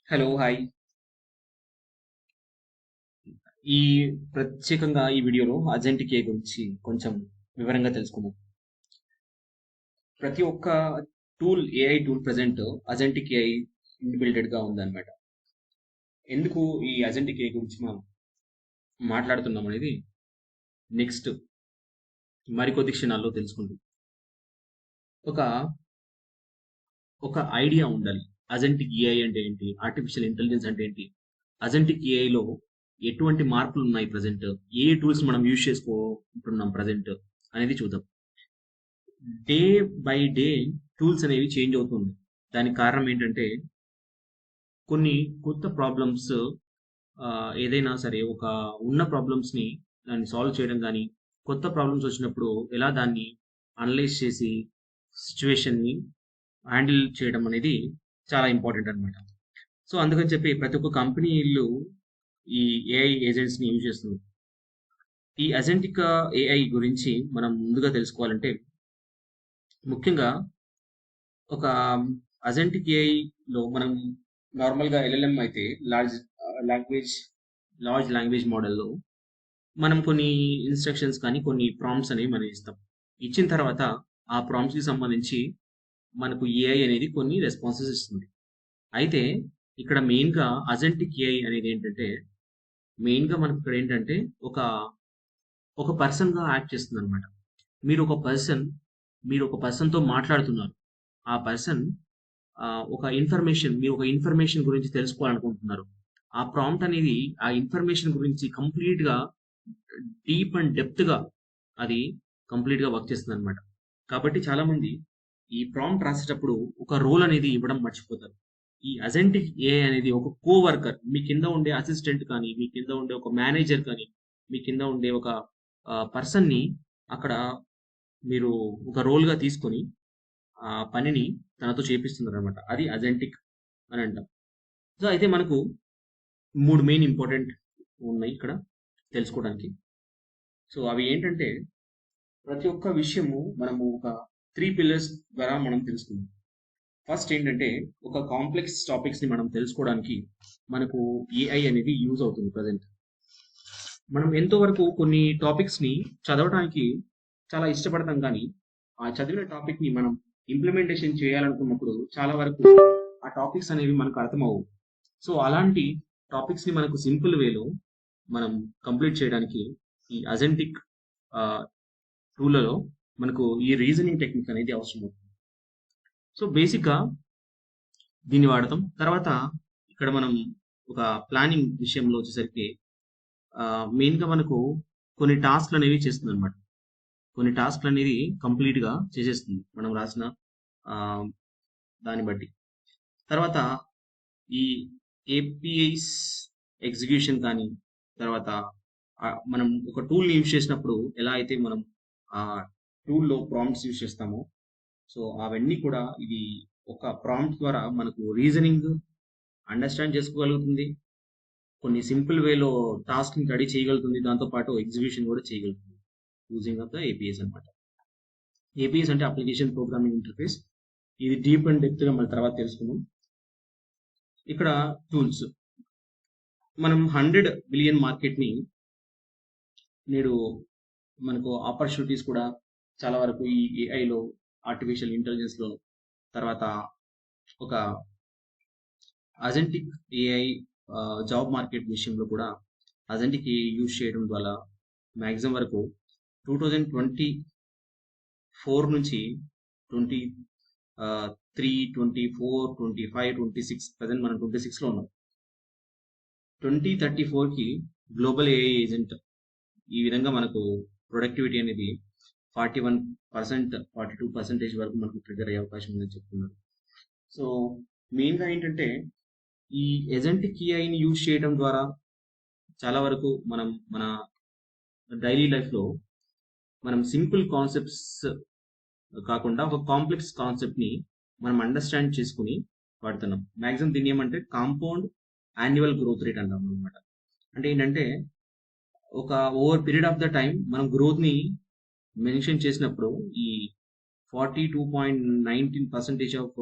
Hello! Hi. ఈ ప్రత్యేకంగా ఈ వీడియోలో అజెంటిక్ ఏ గురించి కొంచెం వివరంగా తెలుసుకుందాం. ప్రతి ఒక్క ఏఐ టూల్ ప్రెజెంట్ అజెంటిక్ ఏఐ ఇన్‌బిల్టెడ్‌గా ఉందన్నమాట. ఎందుకు ఈ అజెంటిక్ ఏఐ గురించి మనం మాట్లాడుతున్నాం అనేది నెక్స్ట్ మరికొద్ది క్షణాల్లో తెలుసుకుందాం. ఒక ఒక ఐడియా ఉండాలి. అజెంటిక్ ఏఐ అంటే ఏంటి? ఆర్టిఫిషియల్ ఇంటెలిజెన్స్ అంటే ఏంటి? అజెంటిక్ ఏఐలో ఎటువంటి మార్పులు ఉన్నాయి ప్రెజెంట్? ఏ టూల్స్ మనం యూజ్ చేసుకుంటున్నాం ప్రెజెంట్ అనేది చూద్దాం. డే బై డే టూల్స్ అనేవి చేంజ్ అవుతుంది. దానికి కారణం ఏంటంటే కొన్ని కొత్త ప్రాబ్లమ్స్, ఏదైనా సరే ఒక ఉన్న ప్రాబ్లమ్స్ని దాన్ని సాల్వ్ చేయడం కానీ, కొత్త ప్రాబ్లమ్స్ వచ్చినప్పుడు ఎలా దాన్ని అనలైజ్ చేసి సిచ్యువేషన్ని హ్యాండిల్ చేయడం అనేది చాలా ఇంపార్టెంట్ అనమాట. సో అందుకని చెప్పి ప్రతి ఒక్క కంపెనీలు ఈ ఏఐ ఏజెంట్స్ని యూజ్ చేస్తుంది. ఈ అజెంటిక్ ఏఐ గురించి మనం ముందుగా తెలుసుకోవాలంటే ముఖ్యంగా ఒక అజెంటిక్ ఏఐలో మనం నార్మల్గా ఎల్ఎల్ఎం అయితే లాంగ్వేజ్ లార్జ్ లాంగ్వేజ్ మోడల్లో మనం కొన్ని ఇన్స్ట్రక్షన్స్ కానీ కొన్ని ప్రాంప్ట్స్ అనేవి మనం ఇస్తాం. ఇచ్చిన తర్వాత ఆ ప్రాంప్ట్స్కి సంబంధించి మనకు ఏఐ అనేది కొన్ని రెస్పాన్సెస్ ఇస్తుంది. అయితే ఇక్కడ మెయిన్గా అజెంటిక్ ఏఐ అనేది ఏంటంటే మెయిన్గా మనకు ఇక్కడ ఏంటంటే ఒక ఒక పర్సన్గా యాక్ట్ చేస్తుంది అనమాట. మీరు ఒక పర్సన్ మీరు ఒక పర్సన్తో మాట్లాడుతున్నారు. ఆ పర్సన్ మీరు ఒక ఇన్ఫర్మేషన్ గురించి తెలుసుకోవాలనుకుంటున్నారు. ఆ ప్రాంప్ట్ అనేది ఆ ఇన్ఫర్మేషన్ గురించి కంప్లీట్‌గా డీప్ అండ్ డెప్త్‌గా అది కంప్లీట్‌గా వర్క్ చేస్తుందనమాట. కాబట్టి చాలామంది ఈ ప్రాంప్ట్ రాసేటప్పుడు ఒక రోల్ అనేది ఇవ్వడం మర్చిపోతారు. ఈ అజెంటిక్ ఏఐ అనేది ఒక కోవర్కర్. మీ కింద ఉండే అసిస్టెంట్ కానీ, మీ కింద ఉండే ఒక మేనేజర్ కానీ, మీ కింద ఉండే ఒక పర్సన్‌ని అక్కడ మీరు ఒక రోల్‌గా తీసుకొని ఆ పనిని తనతో చేపిస్తున్నారనమాట. అది అజెంటిక్ అని అంటాం. సో అయితే మనకు 3 మెయిన్ ఇంపార్టెంట్ ఉన్నాయి ఇక్కడ తెలుసుకోవడానికి. సో అవి ఏంటంటే ప్రతి ఒక్క విషయము మనము ఒక 3 పిల్లర్స్ ద్వారా మనం తెలుసుకుందాం. ఫస్ట్ ఏంటంటే ఒక కాంప్లెక్స్ టాపిక్స్‌ని మనం తెలుసుకోవడానికి మనకు ఏఐ అనేది యూజ్ అవుతుంది ప్రెజెంట్. మనం ఎంతో వరకు కొన్ని టాపిక్స్‌ని చదవడానికి చాలా ఇష్టపడతాం కానీ, ఆ చదివిన టాపిక్‌ని మనం ఇంప్లిమెంటేషన్ చేయాలనుకున్నప్పుడు చాలా వరకు ఆ టాపిక్స్ అనేవి మనకు అర్థమవ్వవు. సో అలాంటి టాపిక్స్‌ని మనకు సింపుల్ వేలో మనం కంప్లీట్ చేయడానికి ఈ అజెంటిక్ టూల్‌లలో మనకు ఈ రీజనింగ్ టెక్నిక్ అనేది అవసరం అవుతుంది. సో బేసిక్‌గా దీన్ని వాడతాం. తర్వాత ఇక్కడ మనం ఒక ప్లానింగ్ విషయంలో వచ్చేసరికి మెయిన్‌గా మనకు కొన్ని టాస్క్‌లు అనేవి చేస్తుందన్నమాట. కొన్ని టాస్క్‌లు అనేది కంప్లీట్‌గా చేసేస్తుంది. మనం రాసిన ఆహ్, దాన్ని బట్టి. తర్వాత ఈ ఏపీఐస్ ఎగ్జిక్యూషన్ కానీ, తర్వాత మనం ఒక టూల్‌ని యూజ్ చేసినప్పుడు ఎలా అయితే మనం ఆ టూల్‌లో ప్రాంప్ట్స్ యూజ్ చేస్తామో, సో అవన్నీ కూడా ఇది ఒక ప్రాంప్ట్ ద్వారా మనకు రీజనింగ్ అండర్‌స్టాండ్ చేసుకోగలుగుతుంది. కొన్ని సింపుల్ వేలో టాస్క్‌ని రెడీ చేయగలుగుతుంది. దాంతో పాటు ఎగ్జిక్యూషన్ కూడా చేయగలుగుతుంది. యూజింగ్ ఆఫ్ ద ఏపీఎస్ అన్నమాట. ఏపీఎస్ అంటే అప్లికేషన్ ప్రోగ్రామింగ్ ఇంటర్ఫేస్. ఇది డీప్ అండ్ డెప్త్‌గా మన తర్వాత తెలుసుకుందాం. ఇక్కడ టూల్స్ మనం 100 బిలియన్ మార్కెట్‌ని నేడు మనకు ఆపర్చునిటీస్ కూడా చాలా వరకు ఈ ఏఐలో, ఆర్టిఫిషియల్ ఇంటెలిజెన్స్‌లో, తర్వాత ఒక అజెంటిక్ ఏఐ జాబ్ మార్కెట్ విషయంలో కూడా అజెంటిక్ ఏఐ యూజ్ చేయడం ద్వారా మాక్సిమం వరకు 2024 నుంచి 20 3, 24, 25, 26 ప్రెజెంట్ మనం 26లో ఉన్నాం. 2034కి గ్లోబల్ ఏఐ ఏజెంట్ ఈ విధంగా మనకు ప్రొడక్టివిటీ అనేది 41%, 42% వరకు మనకు ట్రిగ్గర్ అయ్యే అవకాశం ఉందని చెప్తున్నారు. సో మెయిన్‌గా ఏంటంటే ఈ ఏజెంటిక్ ఏఐని యూజ్ చేయడం ద్వారా చాలా వరకు మనం మన డైలీ లైఫ్‌లో మనం సింపుల్ కాన్సెప్ట్స్ కాకుండా ఒక కాంప్లెక్స్ కాన్సెప్ట్‌ని మనం అండర్‌స్టాండ్ చేసుకొని వాడుతున్నాం. మాక్సిమం దీన్ని ఏమంటే కాంపౌండ్ యాన్యువల్ గ్రోత్ రేట్ అంటాం అనమాట. అంటే ఏంటంటే ఒక over period of the time మనం గ్రోత్‌ని మెన్షన్ చేసినప్పుడు ఈ 42.19% ఆఫ్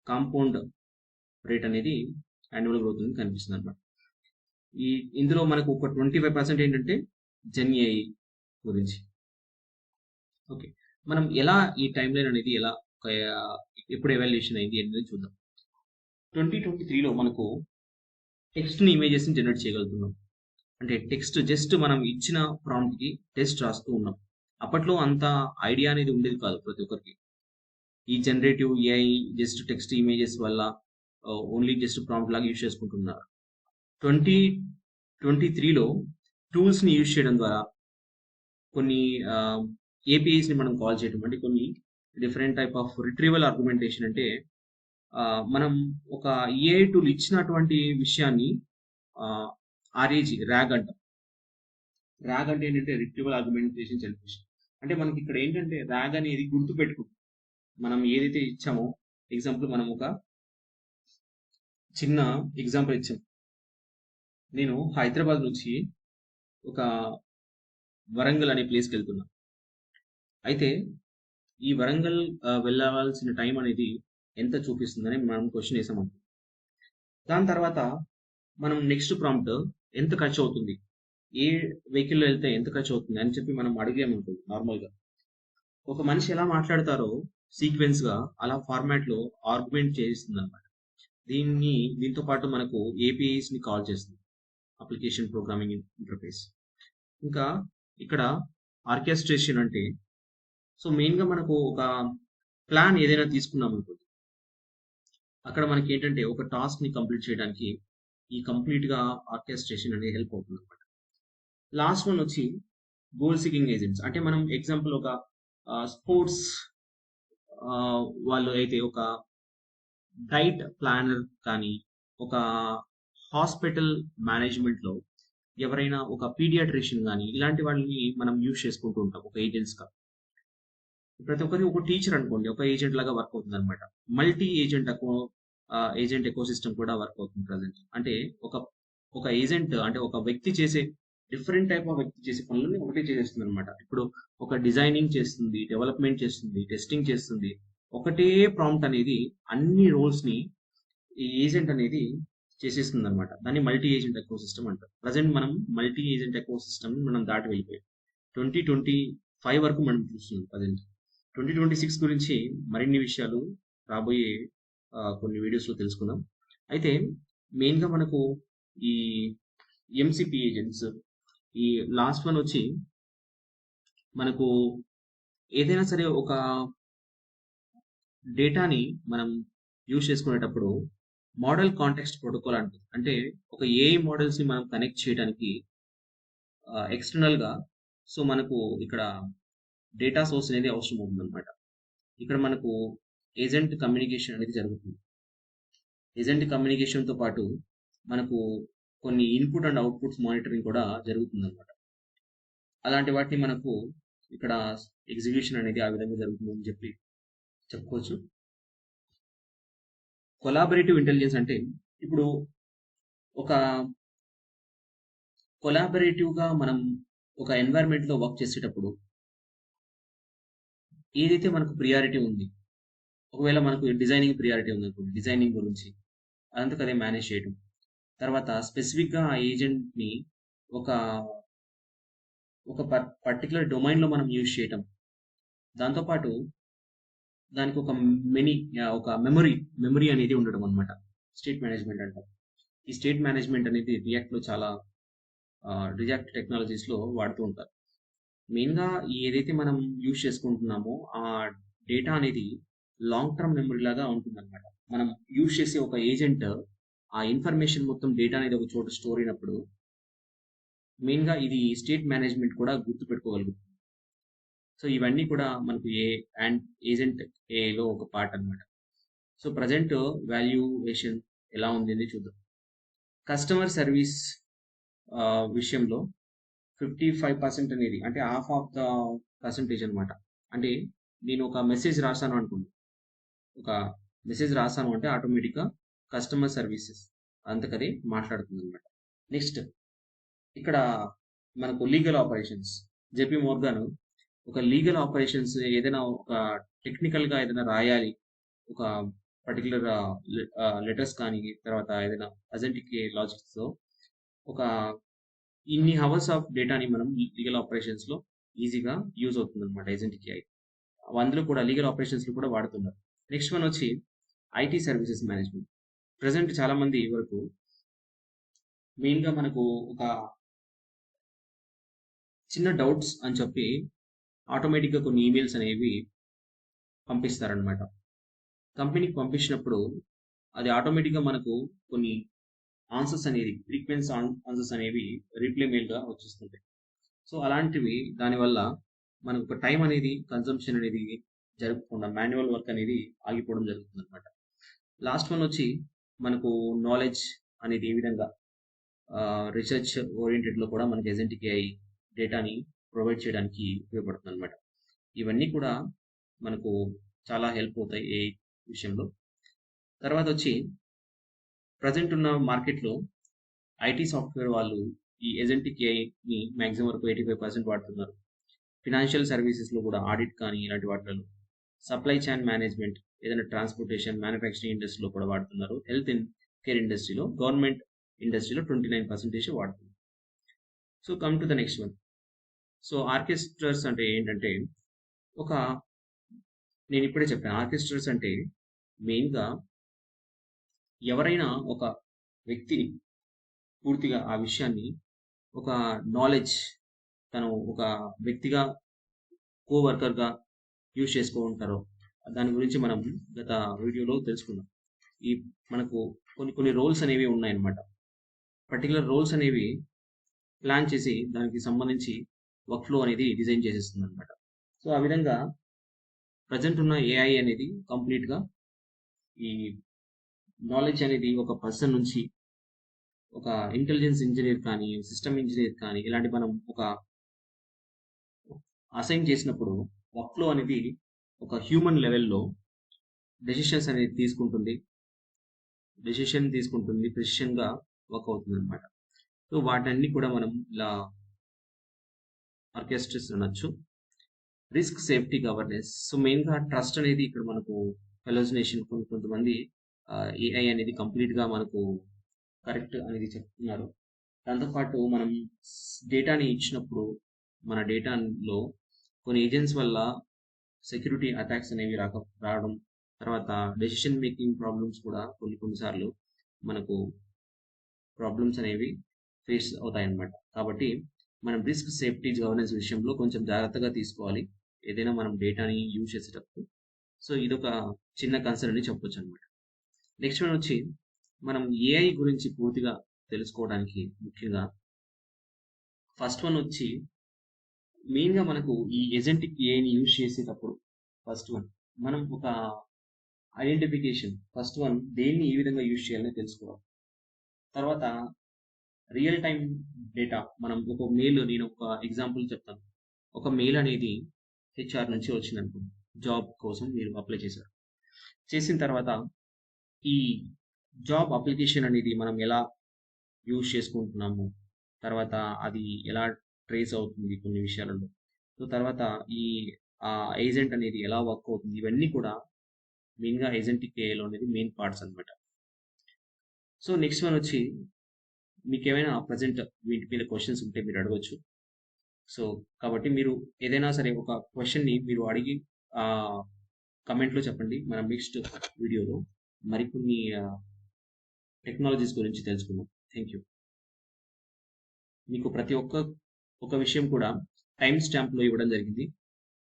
కాంపౌండ్ రేట్ అనేది యాన్యువల్ గ్రోత్ అనేది కనిపిస్తుంది అనమాట. ఇందులో మనకు ఒక 25% ఏంటంటే జెన్ ఏఐ గురించి. ఓకే, మనం ఎలా ఈ టైం లైన్ అనేది ఎలా ఎప్పుడు ఎవాల్యుయేషన్ అయింది అనేది చూద్దాం. 2023లో మనకు టెక్స్ట్ని ఇమేజెస్ని జనరేట్ చేయగలుగుతున్నాం. అంటే టెక్స్ట్ జస్ట్ మనం ఇచ్చిన ప్రాంప్ట్కి టెక్స్ట్ రాస్తూ ఉన్నాం. అప్పట్లో అంత ఐడియా అనేది ఉండేది కాదు ప్రతి ఒక్కరికి. ఈ generative AI just text images వల్ల ఓన్లీ జస్ట్ ప్రాంప్ట్ లాగా యూజ్ చేసుకుంటున్నారు. 2023లో టూల్స్ని యూజ్ చేయడం ద్వారా కొన్ని ఏపీఐస్ని మనం కాల్ చేయడం, అంటే కొన్ని different type of retrieval argumentation. అంటే మనం ఒక ఏఐ టూల్ ఇచ్చినటువంటి విషయాన్ని ర్యాగ్ అంటాం. ర్యాగ్ అంటే ఏంటంటే రిట్రీవల్ ఆర్గ్యుమెంటేషన్ జనరేషన్. అంటే మనకి ఇక్కడ ఏంటంటే ర్యాగ్ అనేది గుర్తు పెట్టుకుంటాం. మనం ఏదైతే ఇచ్చామో, ఎగ్జాంపుల్ మనం ఒక చిన్న ఎగ్జాంపుల్ ఇచ్చాం. నేను హైదరాబాద్ నుంచి ఒక వరంగల్ అనే ప్లేస్కి వెళ్తున్నా. అయితే ఈ వరంగల్ వెళ్ళవలసిన టైం అనేది ఎంత చూపిస్తుందని మనం క్వశ్చన్ వేసామనుకో. దాని తర్వాత మనం నెక్స్ట్ ప్రాంప్ట్ ఎంత ఖర్చు అవుతుంది, ఏ వెహికల్లో వెళ్తే ఎంత ఖర్చు అవుతుంది అని చెప్పి మనం అడిగామనుకో. నార్మల్గా ఒక మనిషి ఎలా మాట్లాడతారో సీక్వెన్స్గా అలా ఫార్మాట్లో ఆర్గ్యుమెంట్ చేస్తుంది అనమాట. దీంతో పాటు మనకు ఏపీఐస్ని కాల్ చేస్తుంది, అప్లికేషన్ ప్రోగ్రామింగ్ ఇంటర్ఫేస్. ఇంకా ఇక్కడ ఆర్కెస్ట్రేషన్ అంటే, సో మెయిన్గా మనకు ఒక ప్లాన్ ఏదైనా తీసుకున్నాం అనుకోండి, అక్కడ మనకి ఏంటంటే ఒక టాస్క్ని కంప్లీట్ చేయడానికి ఈ కంప్లీట్గా ఆర్కెస్ట్రేషన్ అనేది హెల్ప్ అవుతుంది అనమాట. లాస్ట్ వన్ వచ్చి గోల్ సీకింగ్ ఏజెంట్స్. అంటే మనం ఎగ్జాంపుల్ ఒక స్పోర్ట్స్ వాళ్ళు అయితే ఒక డైట్ ప్లానర్ కానీ, ఒక హాస్పిటల్ మేనేజ్మెంట్లో ఎవరైనా ఒక పీడియాట్రిషియన్ కానీ, ఇలాంటి వాళ్ళని మనం యూజ్ చేసుకుంటూ ఉంటాం ఒక ఏజెంట్స్గా. ప్రతి ఒక్కరికి ఒక టీచర్ అనుకోండి, ఒక ఏజెంట్ లాగా వర్క్ అవుతుంది అనమాట. మల్టీ ఏజెంట్ ఎకో సిస్టమ్ కూడా వర్క్ అవుతుంది ప్రజెంట్. అంటే ఒక ఏజెంట్ అంటే ఒక వ్యక్తి చేసే డిఫరెంట్ టైప్ ఆఫ్ వ్యక్తి చేసే పనులని ఒకటే చేసేస్తుంది అనమాట. ఇప్పుడు ఒక డిజైనింగ్ చేస్తుంది, డెవలప్మెంట్ చేస్తుంది, టెస్టింగ్ చేస్తుంది. ఒకటే ప్రాంప్ట్ అనేది అన్ని రోల్స్ని ఈ ఏజెంట్ అనేది చేసేస్తుంది అనమాట. దాన్ని మల్టీ ఏజెంట్ ఎకో సిస్టమ్ అంటారు. ప్రజెంట్ మనం మల్టీ ఏజెంట్ ఎకో సిస్టమ్ మనం దాటి వెళ్ళిపోయాం. 2025 వరకు మనం చూస్తున్నాం. ప్రజెంట్ 2026 గురించి మరిన్ని విషయాలు రాబోయే కొన్ని వీడియోస్లో తెలుసుకుందాం. అయితే మెయిన్గా మనకు ఈ ఎంసిపి ఏజెంట్స్, ఈ లాస్ట్ వన్ వచ్చి మనకు ఏదైనా సరే ఒక డేటాని మనం యూజ్ చేసుకునేటప్పుడు మోడల్ కాంటెక్స్ట్ ప్రోటోకాల్ అంటుంది. అంటే ఒక ఏఐ మోడల్స్ని మనం కనెక్ట్ చేయడానికి ఎక్స్టర్నల్గా, సో మనకు ఇక్కడ డేటా సోర్స్ అనేది అవసరం అవుతుంది అనమాట. ఇక్కడ మనకు ఏజెంట్ కమ్యూనికేషన్ అనేది జరుగుతుంది. ఏజెంట్ కమ్యూనికేషన్తో పాటు మనకు కొన్ని ఇన్పుట్ అండ్ అవుట్పుట్స్ మానిటరింగ్ కూడా జరుగుతుంది అనమాట. అలాంటి వాటిని మనకు ఇక్కడ ఎగ్జిక్యూషన్ అనేది ఆ విధంగా జరుగుతుందని చెప్పి చెప్పుకోవచ్చు. కొలాబరేటివ్ ఇంటెలిజెన్స్ అంటే ఇప్పుడు ఒక కొలాబరేటివ్గా మనం ఒక ఎన్వైరన్మెంట్లో వర్క్ చేసేటప్పుడు ఏదైతే మనకు ప్రియారిటీ ఉంది, ఒకవేళ మనకు డిజైనింగ్ ప్రియారిటీ ఉంది అనుకోండి, డిజైనింగ్ గురించి అదంతా అదే మేనేజ్ చేయడం. తర్వాత స్పెసిఫిక్గా ఆ ఏజెంట్ని ఒక పర్టికులర్ డొమైన్లో మనం యూజ్ చేయటం. దాంతోపాటు దానికి ఒక మెమరీ అనేది ఉండడం అనమాట. స్టేట్ మేనేజ్మెంట్ అంటారు. ఈ స్టేట్ మేనేజ్మెంట్ అనేది రియాక్ట్ టెక్నాలజీస్లో వాడుతూ ఉంటారు. మెయిన్గా ఏదైతే మనం యూజ్ చేసుకుంటున్నామో ఆ డేటా అనేది లాంగ్ టర్మ్ మెమరీ లాగా ఉంటుంది అనమాట. మనం యూజ్ చేసే ఒక ఏజెంట్ ఆ ఇన్ఫర్మేషన్ మొత్తం డేటా అనేది ఒక చోట స్టోర్ అయినప్పుడు మెయిన్గా ఇది స్టేట్ మేనేజ్మెంట్ కూడా గుర్తుపెట్టుకోగలుగుతుంది. సో ఇవన్నీ కూడా మనకు ఏజెంట్ ఏలో ఒక పార్ట్ అనమాట. సో ప్రజెంట్ వాల్యుయేషన్ ఎలా ఉంది అనేది చూద్దాం. కస్టమర్ సర్వీస్ విషయంలో 55% అనేది అంటే హాఫ్ ఆఫ్ ద పర్సంటేజ్ అనమాట. అంటే నేను ఒక మెసేజ్ రాశాను అనుకోండి, అంటే ఆటోమేటిక్గా కస్టమర్ సర్వీసెస్ అంతకదే మాట్లాడుతుంది అనమాట. నెక్స్ట్ ఇక్కడ మనకు లీగల్ ఆపరేషన్స్. జేపీ మోర్గాన్ ఒక లీగల్ ఆపరేషన్స్ ఏదైనా ఒక టెక్నికల్గా ఏదైనా రాయాలి, ఒక పర్టిక్యులర్ లెటర్స్ కానీ తర్వాత ఏదైనా అజెంటిక్ లాజిక్స్తో ఒక ఇన్ని హవర్స్ ఆఫ్ డేటాని మనం లీగల్ ఆపరేషన్స్లో ఈజీగా యూజ్ అవుతుంది అనమాట ఏజెంటిక్ ఏఐ. అందులో కూడా లీగల్ ఆపరేషన్స్లో కూడా వాడుతున్నారు. నెక్స్ట్ వన్ వచ్చి ఐటీ సర్వీసెస్ మేనేజ్మెంట్. ప్రజెంట్ చాలా మంది వరకు మెయిన్గా మనకు ఒక చిన్న డౌట్స్ అని చెప్పి ఆటోమేటిక్గా కొన్ని ఈమెయిల్స్ అనేవి పంపిస్తారనమాట. కంపెనీకి పంపించినప్పుడు అది ఆటోమేటిక్గా మనకు కొన్ని ఆన్సర్స్ అనేది ఫ్రీక్వెన్స్ ఆన్సర్స్ అనేవి రీప్లై మెయిల్గా వచ్చేస్తుంటాయి. సో అలాంటివి దానివల్ల మనకు ఒక టైం అనేది కన్సంప్షన్ అనేది జరగకుండా మాన్యువల్ వర్క్ అనేది ఆగిపోవడం జరుగుతుంది అనమాట. లాస్ట్ వన్ వచ్చి మనకు నాలెడ్జ్ అనేది ఏ విధంగా రీసెర్చ్ ఓరియంటెడ్లో కూడా మనకి ఏజెంటిక్ ఏఐ డేటాని ప్రొవైడ్ చేయడానికి ఉపయోగపడుతుంది అనమాట. ఇవన్నీ కూడా మనకు చాలా హెల్ప్ అవుతాయి ఏ విషయంలో. తర్వాత వచ్చి ప్రజెంట్ ఉన్న మార్కెట్లో ఐటీ సాఫ్ట్వేర్ వాళ్ళు ఈ ఏజెంటిక్ ఏఐని మ్యాక్సిమం వరకు 85% వాడుతున్నారు. ఫినాన్షియల్ సర్వీసెస్లో కూడా ఆడిట్ కానీ ఇలాంటి వాటిలో, సప్లై చైన్ మేనేజ్మెంట్ ఏదైనా ట్రాన్స్పోర్టేషన్ మ్యానుఫ్యాక్చరింగ్ ఇండస్ట్రీలో కూడా వాడుతున్నారు. హెల్త్ కేర్ ఇండస్ట్రీలో, గవర్నమెంట్ ఇండస్ట్రీలో 29% వాడుతున్నారు. So come to the next one. So orchestras అంటే ఏంటంటే ఒక నేను ఇప్పుడే చెప్పాను, ఆర్కెస్ట్రాస్ అంటే మెయిన్గా ఎవరైనా ఒక వ్యక్తిని పూర్తిగా ఆ విషయాన్ని ఒక నాలెడ్జ్ తను ఒక వ్యక్తిగా కోవర్కర్గా యూజ్ చేసుకుంటారో దాని గురించి మనం గత వీడియోలో తెలుసుకున్నాం. ఈ మనకు కొన్ని రోల్స్ అనేవి ఉన్నాయన్నమాట. పర్టికులర్ రోల్స్ అనేవి ప్లాన్ చేసి దానికి సంబంధించి వర్క్ ఫ్లో అనేది డిజైన్ చేసేస్తుంది అనమాట. సో ఆ విధంగా ప్రజెంట్ ఉన్న ఏఐ అనేది కంప్లీట్గా ఈ నాలెడ్జ్ అనేది ఒక పర్సన్ నుంచి ఒక ఇంటెలిజెన్స్ ఇంజనీర్ కానీ సిస్టమ్ ఇంజనీర్ కానీ ఇలాంటి మనం ఒక అసైన్ చేసినప్పుడు వర్క్ ఫ్లో అనేది ఒక హ్యూమన్ లెవెల్లో డెసిషన్స్ అనేది తీసుకుంటుంది, ప్రెసిషన్గా వర్క్ అవుతుంది అనమాట. సో వాటన్ని కూడా మనం ఇలా ఆర్కెస్ట్రేస్ అనొచ్చు. Risk safety governance. సో మెయిన్గా ట్రస్ట్ అనేది ఇక్కడ మనకు హెలోజినేషన్ కొంతమంది ఏఐ అనేది కంప్లీట్గా మనకు కరెక్ట్ అనేది చెప్తున్నారు. దాంతోపాటు మనం డేటాని ఇచ్చినప్పుడు మన డేటాలో కొన్ని ఏజెంట్స్ వల్ల సెక్యూరిటీ అటాక్స్ అనేవి రావడం, తర్వాత డెసిషన్ మేకింగ్ ప్రాబ్లమ్స్ కూడా కొన్నిసార్లు మనకు ప్రాబ్లమ్స్ అనేవి ఫేస్ అవుతాయి అన్నమాట. కాబట్టి మనం రిస్క్ సేఫ్టీ గవర్నెన్స్ విషయంలో కొంచెం జాగ్రత్తగా తీసుకోవాలి ఏదైనా మనం డేటాని యూజ్ చేసేటప్పుడు. సో ఇదొక చిన్న కన్సర్న్ అని చెప్పొచ్చు అనమాట. నెక్స్ట్ వన్ వచ్చి మనం ఏఐ గురించి పూర్తిగా తెలుసుకోవడానికి ముఖ్యంగా ఫస్ట్ వన్ వచ్చి మెయిన్గా మనకు ఈ ఏజెంటిక్ ఏఐని యూజ్ చేసేటప్పుడు ఫస్ట్ వన్ మనం ఒక ఐడెంటిఫికేషన్, ఫస్ట్ వన్ దేన్ని ఏ విధంగా యూజ్ చేయాలని తెలుసుకోవాలి. తర్వాత రియల్ టైం డేటా మనం ఒక మెయిల్, నేను ఒక ఎగ్జాంపుల్ చెప్తాను. ఒక మెయిల్ అనేది హెచ్ఆర్ నుంచి వచ్చిందనుకో, జాబ్ కోసం మీరు అప్లై చేసిన తర్వాత ఈ జాబ్ అప్లికేషన్ అనేది మనం ఎలా యూజ్ చేసుకుంటున్నాము, తర్వాత అది ఎలా ట్రేస్ అవుతుంది కొన్ని విషయాలలో, సో తర్వాత ఈ ఏజెంట్ అనేది ఎలా వర్క్ అవుతుంది, ఇవన్నీ కూడా మెయిన్గా ఏజెంటిక్ ఏఐలో అనేది మెయిన్ పార్ట్స్ అనమాట. సో నెక్స్ట్ వన్ వచ్చి మీకు ఏమైనా ప్రజెంట్ వీటి మీద క్వశ్చన్స్ ఉంటే మీరు అడగవచ్చు. సో కాబట్టి మీరు ఏదైనా సరే ఒక క్వశ్చన్ని మీరు అడిగి కమెంట్లో చెప్పండి. మనం నెక్స్ట్ వీడియోలో మరికొన్ని టెక్నాలజీస్ గురించి తెలుసుకుందాం. Thank you. మీకు ప్రతి ఒక్క విషయం కూడా టైం స్టాంప్లో ఇవ్వడం జరిగింది.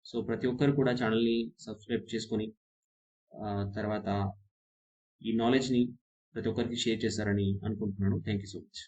సో ప్రతి ఒక్కరు కూడా ఛానల్ని సబ్స్క్రైబ్ చేసుకొని తర్వాత ఈ నాలెడ్జ్ని ప్రతి ఒక్కరికి షేర్ చేస్తారని అనుకుంటున్నాను. Thank you so much.